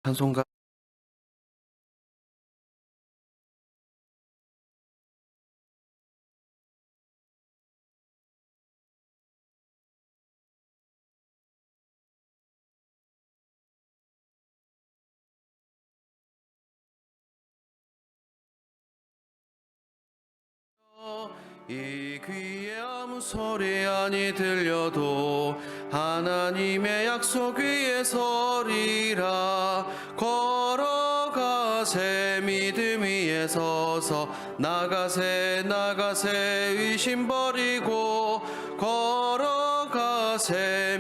찬송가 이 귀에 아무 소리 아니 들려도 하나님의 약속 위에 서리라. 걸어가세 믿음 위에 서서 나가세 의심 버리고 걸어가세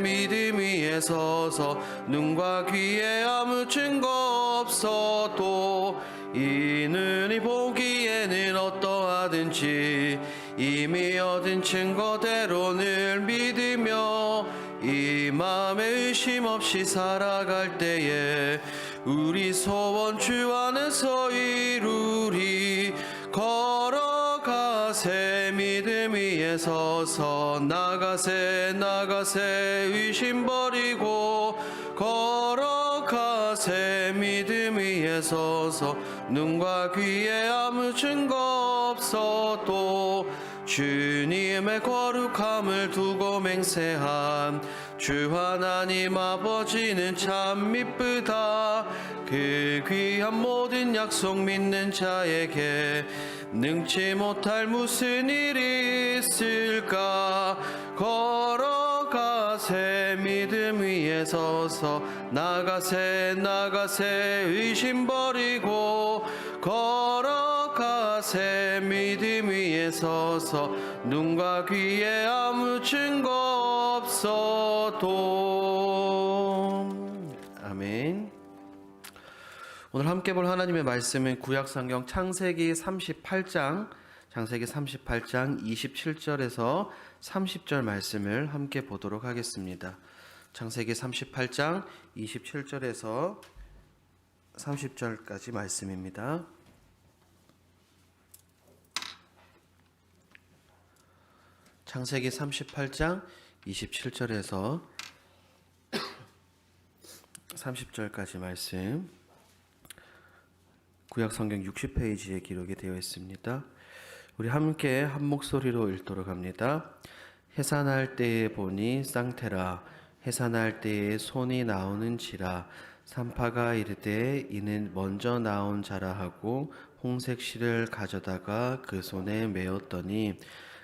믿음 위에 서서 눈과 귀에 아무 증거 없어도 이 눈이 보기에는 어떠하든지 이미 얻은 증거대로 늘 믿으며 이 마음에 의심 없이 살아갈 때에 우리 소원 주 안에서 이루리. 걸어가세 믿음 위에 서서 나가세 의심 버리고 걸어가세 믿음 위에 서서 눈과 귀에 아무 증거 없어도 주님의 거룩함을 두고 맹세한 주 하나님 아버지는 참 미쁘다. 그 귀한 모든 약속 믿는 자에게 능치 못할 무슨 일이 있을까. 걸어가세 믿음 위에 서서 나가세 의심 버리고 걸어가세 믿음 위에 서서 눈과 귀에 아무 증거 없어도. 아멘. 오늘 함께 볼 하나님의 말씀은 구약성경 창세기 38장 27절에서 30절 말씀을 함께 보도록 하겠습니다. 창세기 38장 27절에서 30절까지 말씀입니다. 창세기 38장 27절에서 30절까지 말씀, 구약성경 60페이지에 기록이 되어 있습니다. 우리 함께 한 목소리로 읽도록 합니다. 해산할 때에 보니 쌍태라, 해산할 때에 손이 나오는지라, 산파가 이르되 이는 먼저 나온 자라 하고 홍색 실을 가져다가 그 손에 메었더니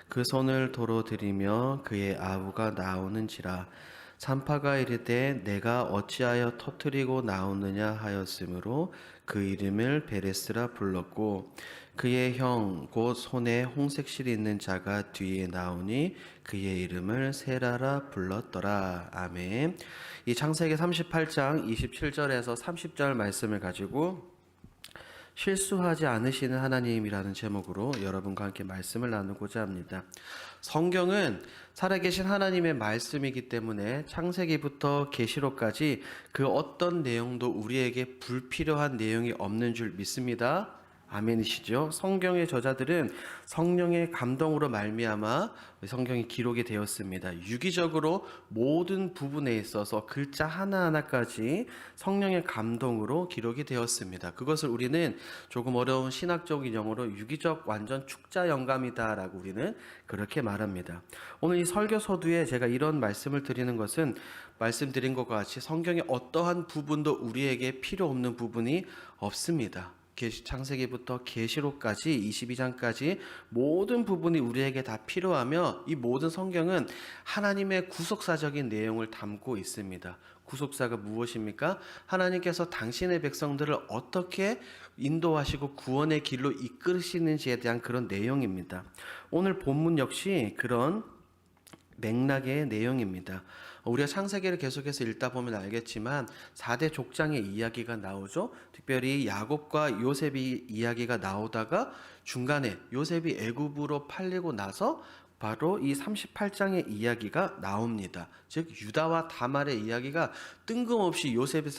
그 손을 도로 들이며 그의 아우가 나오는지라. 산파가 이르되 내가 어찌하여 터뜨리고 나오느냐 하였으므로 그 이름을 베레스라 불렀고 그의 형 곧 손에 홍색 실이 있는 자가 뒤에 나오니 그의 이름을 세라라 불렀더라. 아멘. 이 창세기 38장 27절에서 30절 말씀을 가지고 실수하지 않으시는 하나님이라는 제목으로 여러분과 함께 말씀을 나누고자 합니다. 성경은 살아계신 하나님의 말씀이기 때문에 창세기부터 계시록까지 그 어떤 내용도 우리에게 불필요한 내용이 없는 줄 믿습니다. 아멘이시죠? 성경의 저자들은 성령의 감동으로 말미암아 성경이 기록이 되었습니다. 유기적으로 모든 부분에 있어서 글자 하나하나까지 성령의 감동으로 기록이 되었습니다. 그것을 우리는 조금 어려운 신학적인 용어로 유기적 완전 축자 영감이다라고 우리는 그렇게 말합니다. 오늘 이 설교 서두에 제가 이런 말씀을 드리는 것은 말씀드린 것과 같이 성경의 어떠한 부분도 우리에게 필요 없는 부분이 없습니다. 창세기부터 계시록까지 22장까지 모든 부분이 우리에게 다 필요하며 이 모든 성경은 하나님의 구속사적인 내용을 담고 있습니다. 구속사가 무엇입니까? 하나님께서 당신의 백성들을 어떻게 인도하시고 구원의 길로 이끌으시는지에 대한 그런 내용입니다. 오늘 본문 역시 그런 맥락의 내용입니다. 우리가 창세기를 계속해서 읽다 보면 알겠지만 4대 족장의 이야기가 나오죠. 특별히 야곱과 요셉이 이야기가 나오다가 중간에 요셉이 애굽으로 팔리고 나서 바로 이 38장의 이야기가 나옵니다. 즉 유다와 다말의 이야기가 뜬금없이 요셉의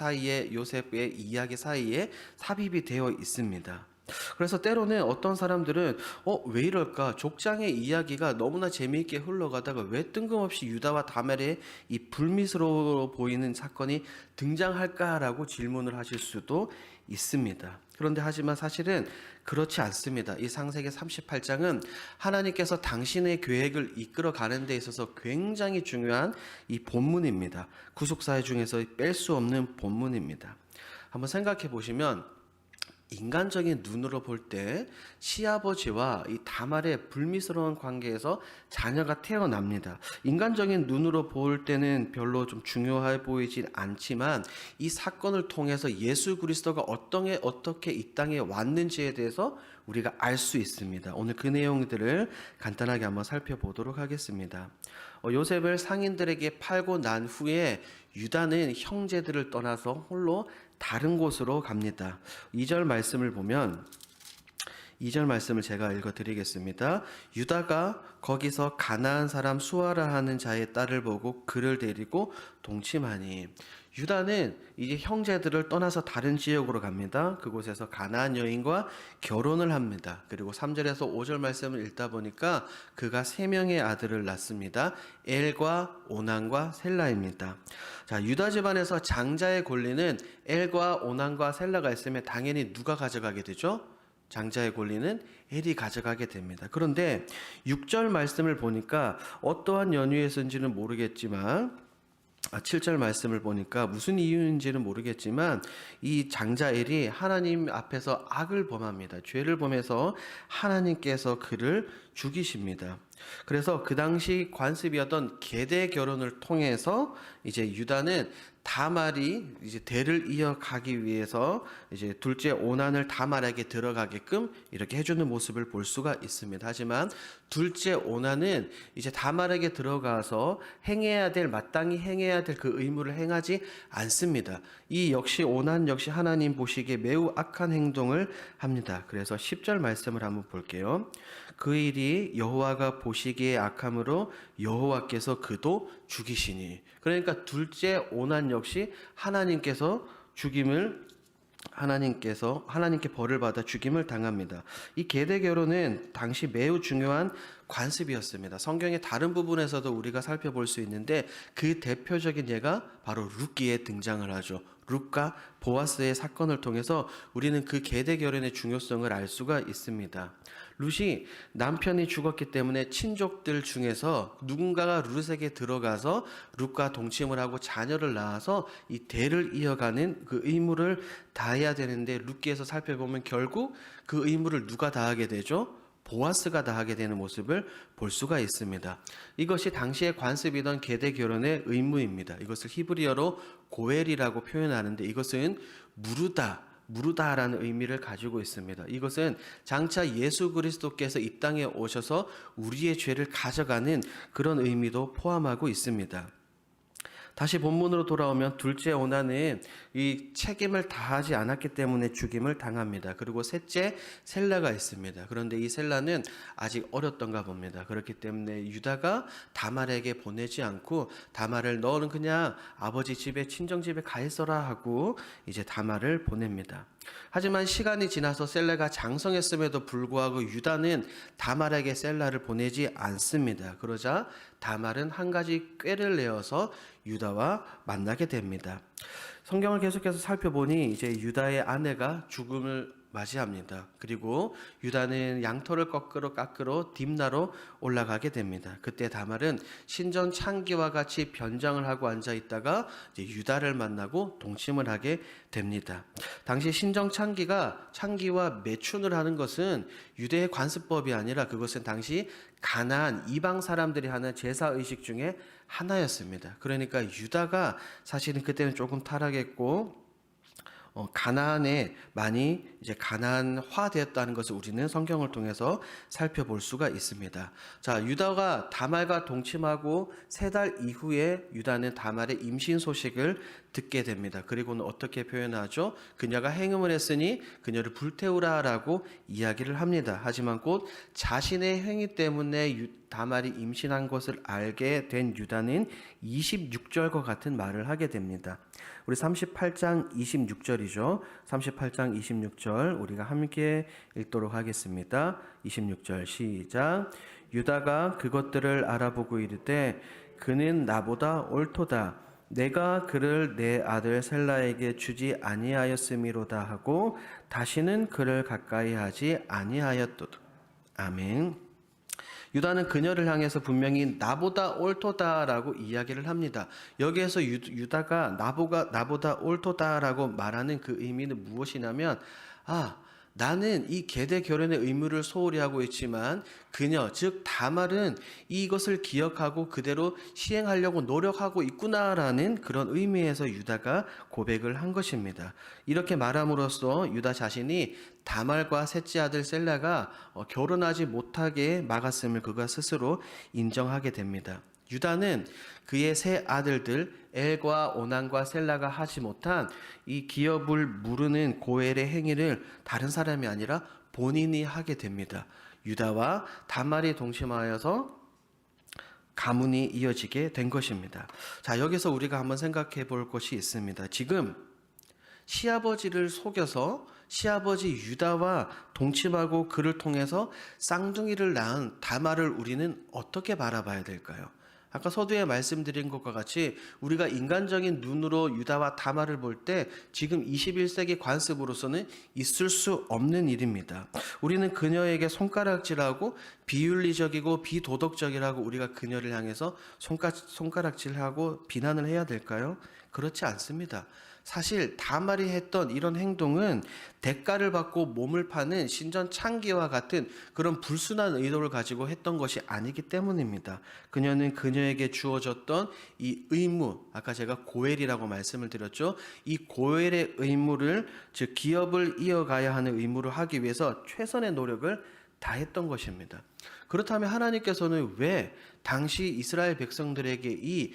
이야기 사이에 삽입이 되어 있습니다. 그래서 때로는 어떤 사람들은 왜 이럴까? 족장의 이야기가 너무나 재미있게 흘러가다가 왜 뜬금없이 유다와 다말의 이 불미스러워 보이는 사건이 등장할까라고 질문을 하실 수도 있습니다. 그런데 하지만 사실은 그렇지 않습니다. 이 창세기 38장은 하나님께서 당신의 계획을 이끌어 가는 데 있어서 굉장히 중요한 이 본문입니다. 구속사회 중에서 뺄 수 없는 본문입니다. 한번 생각해 보시면 인간적인 눈으로 볼 때 시아버지와 이 다말의 불미스러운 관계에서 자녀가 태어납니다. 인간적인 눈으로 볼 때는 별로 좀 중요해 보이진 않지만 이 사건을 통해서 예수 그리스도가 어떻게 이 땅에 왔는지에 대해서 우리가 알 수 있습니다. 오늘 그 내용들을 간단하게 한번 살펴보도록 하겠습니다. 요셉을 상인들에게 팔고 난 후에 유다는 형제들을 떠나서 홀로 다른 곳으로 갑니다. 2절 말씀을 보면 2절 말씀을 제가 읽어드리겠습니다. 유다가 거기서 가나안 사람 수아라 하는 자의 딸을 보고 그를 데리고 동침하니, 유다는 이제 형제들을 떠나서 다른 지역으로 갑니다. 그곳에서 가나안 여인과 결혼을 합니다. 그리고 3절에서 5절 말씀을 읽다 보니까 그가 3명의 아들을 낳습니다. 엘과 오난과 셀라입니다. 자, 유다 집안에서 장자의 권리는 엘과 오난과 셀라가 있으면 당연히 누가 가져가게 되죠? 장자의 권리는 엘이 가져가게 됩니다. 그런데 6절 말씀을 보니까 어떠한 연유에서인지는 모르겠지만 7절 말씀을 보니까 무슨 이유인지는 모르겠지만 이 장자 엘이 하나님 앞에서 악을 범합니다. 죄를 범해서 하나님께서 그를 죽이십니다. 그래서 그 당시 관습이었던 계대 결혼을 통해서 이제 유다는 다말이 이제 대를 이어가기 위해서 이제 둘째 오난을 다말에게 들어가게끔 이렇게 해주는 모습을 볼 수가 있습니다. 하지만 둘째 오난은 이제 다말에게 들어가서 마땅히 행해야 될 그 의무를 행하지 않습니다. 이 역시 오난 역시 하나님 보시기에 매우 악한 행동을 합니다. 그래서 10절 말씀을 한번 볼게요. 그 일이 여호와가 보시기에 악함으로 여호와께서 그도 죽이시니. 그러니까 둘째 오난 역시 하나님께 벌을 받아 죽임을 당합니다. 이 계대 결혼은 당시 매우 중요한 관습이었습니다. 성경의 다른 부분에서도 우리가 살펴볼 수 있는데 그 대표적인 예가 바로 룻기에 등장을 하죠. 룻과 보아스의 사건을 통해서 우리는 그 계대 결혼의 중요성을 알 수가 있습니다. 룻이 남편이 죽었기 때문에 친족들 중에서 누군가가 룻에게 들어가서 룻과 동침을 하고 자녀를 낳아서 이 대를 이어가는 그 의무를 다해야 되는데, 룻기에서 살펴보면 결국 그 의무를 누가 다하게 되죠? 보아스가 다하게 되는 모습을 볼 수가 있습니다. 이것이 당시의 관습이던 계대 결혼의 의무입니다. 이것을 히브리어로 고엘이라고 표현하는데 이것은 무르다라는 의미를 가지고 있습니다. 이것은 장차 예수 그리스도께서 이 땅에 오셔서 우리의 죄를 가져가는 그런 의미도 포함하고 있습니다. 다시 본문으로 돌아오면 둘째 오난은 이 책임을 다하지 않았기 때문에 죽임을 당합니다. 그리고 셋째 셀라가 있습니다. 그런데 이 셀라는 아직 어렸던가 봅니다. 그렇기 때문에 유다가 다말에게 보내지 않고 다말을 너는 그냥 아버지 집에 친정집에 가 있어라 하고 이제 다말을 보냅니다. 하지만 시간이 지나서 셀라가 장성했음에도 불구하고 유다는 다말에게 셀라를 보내지 않습니다. 그러자 다말은 한 가지 꾀를 내어서 유다와 만나게 됩니다. 성경을 계속해서 살펴보니 이제 유다의 아내가 죽음을 맞이합니다. 그리고 유다는 양털을 깎으러 딥나로 올라가게 됩니다. 그때 다말은 신전 창기와 같이 변장을 하고 앉아 있다가 이제 유다를 만나고 동침을 하게 됩니다. 당시 신전 창기와 매춘을 하는 것은 유대의 관습법이 아니라 그것은 당시 가나안 이방 사람들이 하는 제사 의식 중에 하나였습니다. 그러니까 유다가 사실은 그때는 조금 타락했고 가나안에 많이 이제 가나안화되었다는 것을 우리는 성경을 통해서 살펴볼 수가 있습니다. 자, 유다가 다말과 동침하고 3달 이후에 유다는 다말의 임신 소식을 듣게 됩니다. 그리고는 어떻게 표현하죠? 그녀가 행음을 했으니 그녀를 불태우라라고 이야기를 합니다. 하지만 곧 자신의 행위 때문에 다말이 임신한 것을 알게 된 유다는 26절과 같은 말을 하게 됩니다. 우리 38장 26절이죠. 38장 26절 우리가 함께 읽도록 하겠습니다. 26절 시작. 유다가 그것들을 알아보고 이르되 그는 나보다 옳도다. 내가 그를 내 아들 셀라에게 주지 아니하였음이로다 하고 다시는 그를 가까이 하지 아니하였도다. 아멘. 유다는 그녀를 향해서 분명히 나보다 옳도다라고 이야기를 합니다. 여기에서 유다가 나보다 옳도다라고 말하는 그 의미는 무엇이냐면 나는 이 계대 결혼의 의무를 소홀히 하고 있지만 그녀 즉 다말은 이것을 기억하고 그대로 시행하려고 노력하고 있구나라는 그런 의미에서 유다가 고백을 한 것입니다. 이렇게 말함으로써 유다 자신이 다말과 셋째 아들 셀라가 결혼하지 못하게 막았음을 그가 스스로 인정하게 됩니다. 유다는 그의 세 아들들 엘과 오난과 셀라가 하지 못한 이 기업을 무르는 고엘의 행위를 다른 사람이 아니라 본인이 하게 됩니다. 유다와 다말이 동침하여서 가문이 이어지게 된 것입니다. 자, 여기서 우리가 한번 생각해 볼 것이 있습니다. 지금 시아버지를 속여서 시아버지 유다와 동침하고 그를 통해서 쌍둥이를 낳은 다말을 우리는 어떻게 바라봐야 될까요? 아까 서두에 말씀드린 것과 같이 우리가 인간적인 눈으로 유다와 다말을 볼 때 지금 21세기 관습으로서는 있을 수 없는 일입니다. 우리는 그녀에게 손가락질하고 비윤리적이고 비도덕적이라고 우리가 그녀를 향해서 손가락질하고 비난을 해야 될까요? 그렇지 않습니다. 사실 다말이 했던 이런 행동은 대가를 받고 몸을 파는 신전 창기와 같은 그런 불순한 의도를 가지고 했던 것이 아니기 때문입니다. 그녀는 그녀에게 주어졌던 이 의무, 아까 제가 고엘이라고 말씀을 드렸죠. 이 고엘의 의무를, 즉 기업을 이어가야 하는 의무를 하기 위해서 최선의 노력을 다했던 것입니다. 그렇다면 하나님께서는 왜 당시 이스라엘 백성들에게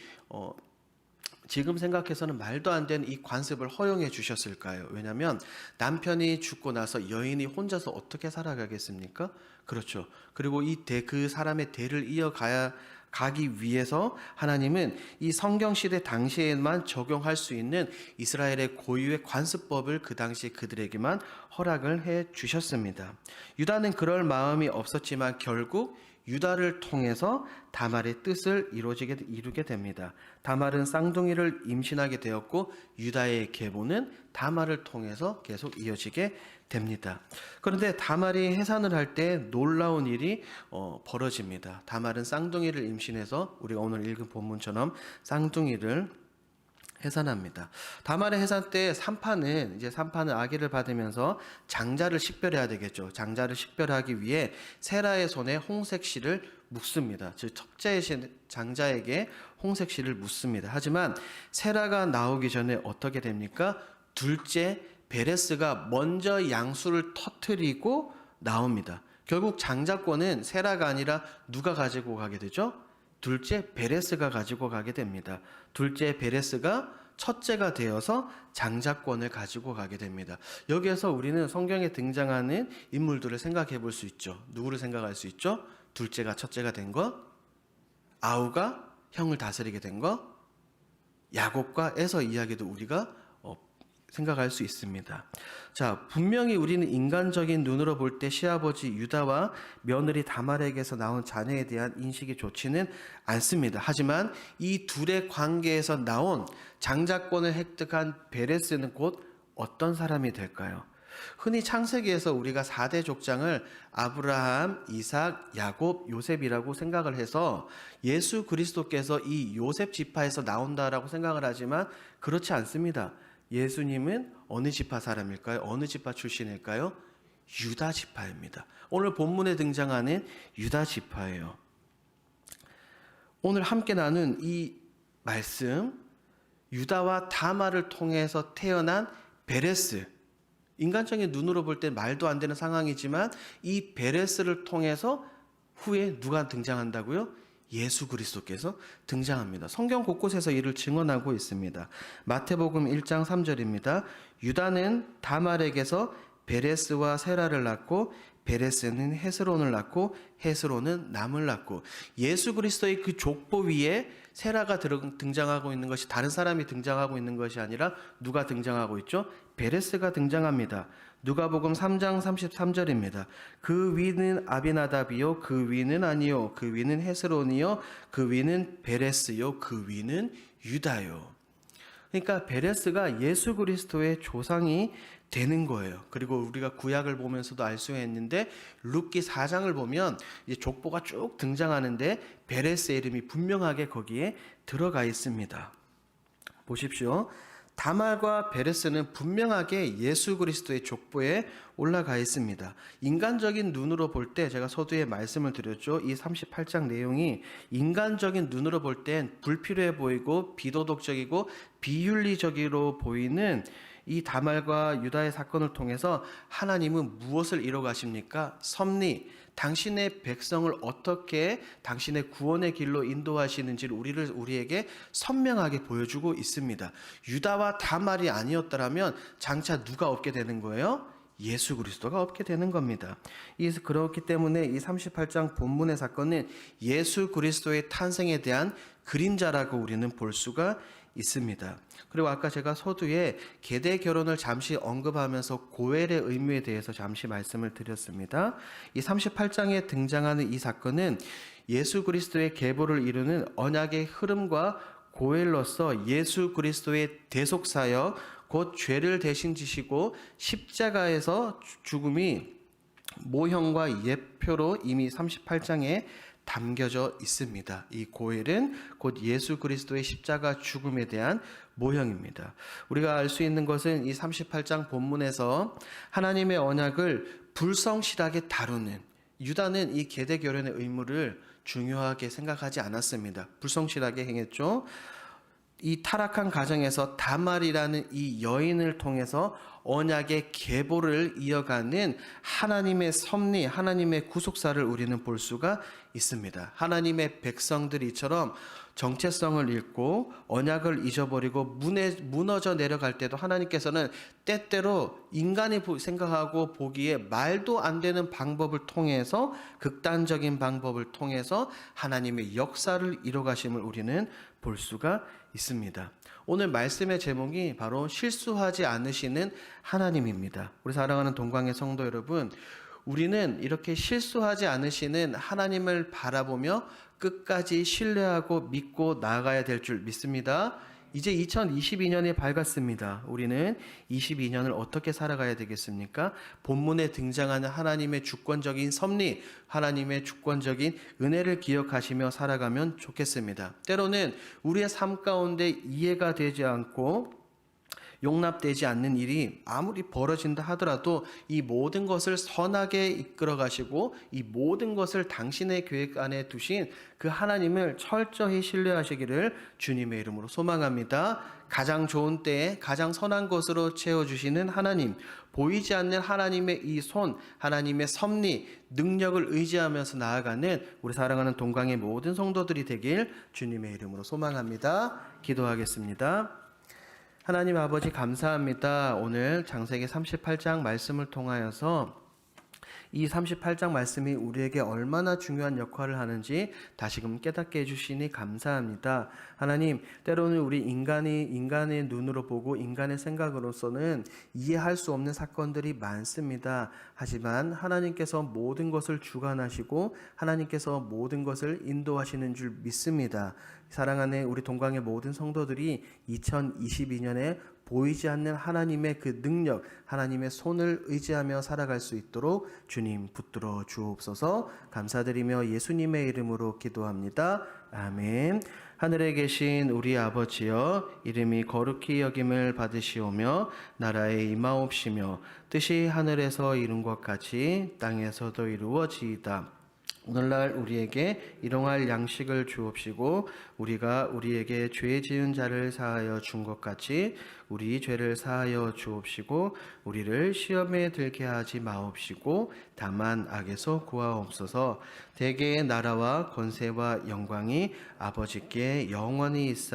지금 생각해서는 말도 안 되는 이 관습을 허용해 주셨을까요? 왜냐하면 남편이 죽고 나서 여인이 혼자서 어떻게 살아가겠습니까? 그렇죠. 그리고 그 사람의 대를 가기 위해서 하나님은 이 성경시대 당시에만 적용할 수 있는 이스라엘의 고유의 관습법을 그 당시 그들에게만 허락을 해 주셨습니다. 유다는 그럴 마음이 없었지만 결국 유다를 통해서 다말의 뜻을 이루게 됩니다. 다말은 쌍둥이를 임신하게 되었고 유다의 계보는 다말을 통해서 계속 이어지게 됩니다. 그런데 다말이 해산을 할 때 놀라운 일이 벌어집니다. 다말은 쌍둥이를 임신해서 우리가 오늘 읽은 본문처럼 쌍둥이를 해산합니다. 다말의 해산 때 산파는 아기를 받으면서 장자를 식별해야 되겠죠. 장자를 식별하기 위해 세라의 손에 홍색 실을 묻습니다. 즉 첫째 장자에게 홍색 실을 묻습니다. 하지만 세라가 나오기 전에 어떻게 됩니까? 둘째 베레스가 먼저 양수를 터뜨리고 나옵니다. 결국 장자권은 세라가 아니라 누가 가지고 가게 되죠? 둘째 베레스가 가지고 가게 됩니다. 둘째 베레스가 첫째가 되어서 장자권을 가지고 가게 됩니다. 여기에서 우리는 성경에 등장하는 인물들을 생각해 볼 수 있죠. 누구를 생각할 수 있죠? 둘째가 첫째가 된 거, 아우가 형을 다스리게 된 거, 야곱과 에서 이야기도 우리가 생각할 수 있습니다. 자, 분명히 우리는 인간적인 눈으로 볼 때 시아버지 유다와 며느리 다말에게서 나온 자녀에 대한 인식이 좋지는 않습니다. 하지만 이 둘의 관계에서 나온 장자권을 획득한 베레스는 곧 어떤 사람이 될까요? 흔히 창세기에서 우리가 4대 족장을 아브라함, 이삭, 야곱, 요셉이라고 생각을 해서 예수 그리스도께서 이 요셉 지파에서 나온다라고 생각을 하지만 그렇지 않습니다. 예수님은 어느 지파 사람일까요? 어느 지파 출신일까요? 유다 지파입니다. 오늘 본문에 등장하는 유다 지파예요. 오늘 함께 나눈 이 말씀, 유다와 다말을 통해서 태어난 베레스, 인간적인 눈으로 볼 때 말도 안 되는 상황이지만 이 베레스를 통해서 후에 누가 등장한다고요? 예수 그리스도께서 등장합니다. 성경 곳곳에서 이를 증언하고 있습니다. 마태복음 1장 3절입니다. 유다는 다말에게서 베레스와 세라를 낳고 베레스는 헤스론을 낳고 헤스론은 남을 낳고, 예수 그리스도의 그 족보 위에 세라가 등장하고 있는 것이 다른 사람이 등장하고 있는 것이 아니라 누가 등장하고 있죠? 베레스가 등장합니다. 누가복음 3장 33절입니다. 그 위는 아비나답이요, 그 위는 아니요, 그 위는 헤스론이요, 그 위는 베레스요, 그 위는 유다요. 그러니까 베레스가 예수 그리스도의 조상이 되는 거예요. 그리고 우리가 구약을 보면서도 알 수 있는데, 룻기 4장을 보면 이제 족보가 쭉 등장하는데 베레스의 이름이 분명하게 거기에 들어가 있습니다. 보십시오. 다말과 베레스는 분명하게 예수 그리스도의 족보에 올라가 있습니다. 인간적인 눈으로 볼 때, 제가 서두에 말씀을 드렸죠. 이 38장 내용이 인간적인 눈으로 볼 땐 불필요해 보이고 비도덕적이고 비윤리적으로 보이는 이 다말과 유다의 사건을 통해서 하나님은 무엇을 이뤄 가십니까? 섭리, 당신의 백성을 어떻게 당신의 구원의 길로 인도하시는지를 우리에게 선명하게 보여주고 있습니다. 유다와 다말이 아니었더라면 장차 누가 없게 되는 거예요? 예수 그리스도가 없게 되는 겁니다. 그렇기 때문에 이 38장 본문의 사건은 예수 그리스도의 탄생에 대한 그림자라고 우리는 볼 수가 있습니다. 그리고 아까 제가 서두에 계대 결혼을 잠시 언급하면서 고엘의 의무에 대해서 잠시 말씀을 드렸습니다. 이 38장에 등장하는 이 사건은 예수 그리스도의 계보를 이루는 언약의 흐름과 고엘로서 예수 그리스도의 대속사역, 곧 죄를 대신 지시고 십자가에서 죽음이 모형과 예표로 이미 38장에 담겨져 있습니다. 이 고엘은 곧 예수 그리스도의 십자가 죽음에 대한 모형입니다. 우리가 알 수 있는 것은 이 38장 본문에서 하나님의 언약을 불성실하게 다루는, 유다는 이 계대 결혼의 의무를 중요하게 생각하지 않았습니다. 불성실하게 행했죠. 이 타락한 가정에서 다말이라는 이 여인을 통해서 언약의 계보를 이어가는 하나님의 섭리, 하나님의 구속사를 우리는 볼 수가 있습니다. 하나님의 백성들이 이처럼 정체성을 잃고 언약을 잊어버리고 무너져 내려갈 때도 하나님께서는 때때로 인간이 생각하고 보기에 말도 안 되는 방법을 통해서, 극단적인 방법을 통해서 하나님의 역사를 이뤄가심을 우리는 볼 수가 있습니다. 오늘 말씀의 제목이 바로 실수하지 않으시는 하나님입니다. 우리 사랑하는 동광의 성도 여러분, 우리는 이렇게 실수하지 않으시는 하나님을 바라보며 끝까지 신뢰하고 믿고 나아가야 될 줄 믿습니다. 이제 2022년이 밝았습니다. 우리는 22년을 어떻게 살아가야 되겠습니까? 본문에 등장하는 하나님의 주권적인 섭리, 하나님의 주권적인 은혜를 기억하시며 살아가면 좋겠습니다. 때로는 우리의 삶 가운데 이해가 되지 않고 용납되지 않는 일이 아무리 벌어진다 하더라도 이 모든 것을 선하게 이끌어 가시고 이 모든 것을 당신의 계획 안에 두신 그 하나님을 철저히 신뢰하시기를 주님의 이름으로 소망합니다. 가장 좋은 때에 가장 선한 것으로 채워주시는 하나님, 보이지 않는 하나님의 이 손, 하나님의 섭리, 능력을 의지하면서 나아가는 우리 사랑하는 동광의 모든 성도들이 되길 주님의 이름으로 소망합니다. 기도하겠습니다. 하나님 아버지 감사합니다. 오늘 창세기 38장 말씀을 통하여서 이 38장 말씀이 우리에게 얼마나 중요한 역할을 하는지 다시금 깨닫게 해주시니 감사합니다. 하나님, 때로는 우리 인간의 눈으로 보고 인간의 생각으로서는 이해할 수 없는 사건들이 많습니다. 하지만 하나님께서 모든 것을 주관하시고 하나님께서 모든 것을 인도하시는 줄 믿습니다. 사랑하는 우리 동광의 모든 성도들이 2022년에 보이지 않는 하나님의 그 능력, 하나님의 손을 의지하며 살아갈 수 있도록 주님 붙들어 주옵소서. 감사드리며 예수님의 이름으로 기도합니다. 아멘. 하늘에 계신 우리 아버지여, 이름이 거룩히 여김을 받으시오며 나라에 임하옵시며 뜻이 하늘에서 이룬 것 같이 땅에서도 이루어지이다. 오늘날 우리에게 일용할 양식을 주옵시고 우리가 우리에게 죄 지은 자를 사하여 준 것 같이 우리 죄를 사하여 주옵시고 우리를 시험에 들게 하지 마옵시고 다만 악에서 구하옵소서. 대개의 나라와 권세와 영광이 아버지께 영원히 있사옵나니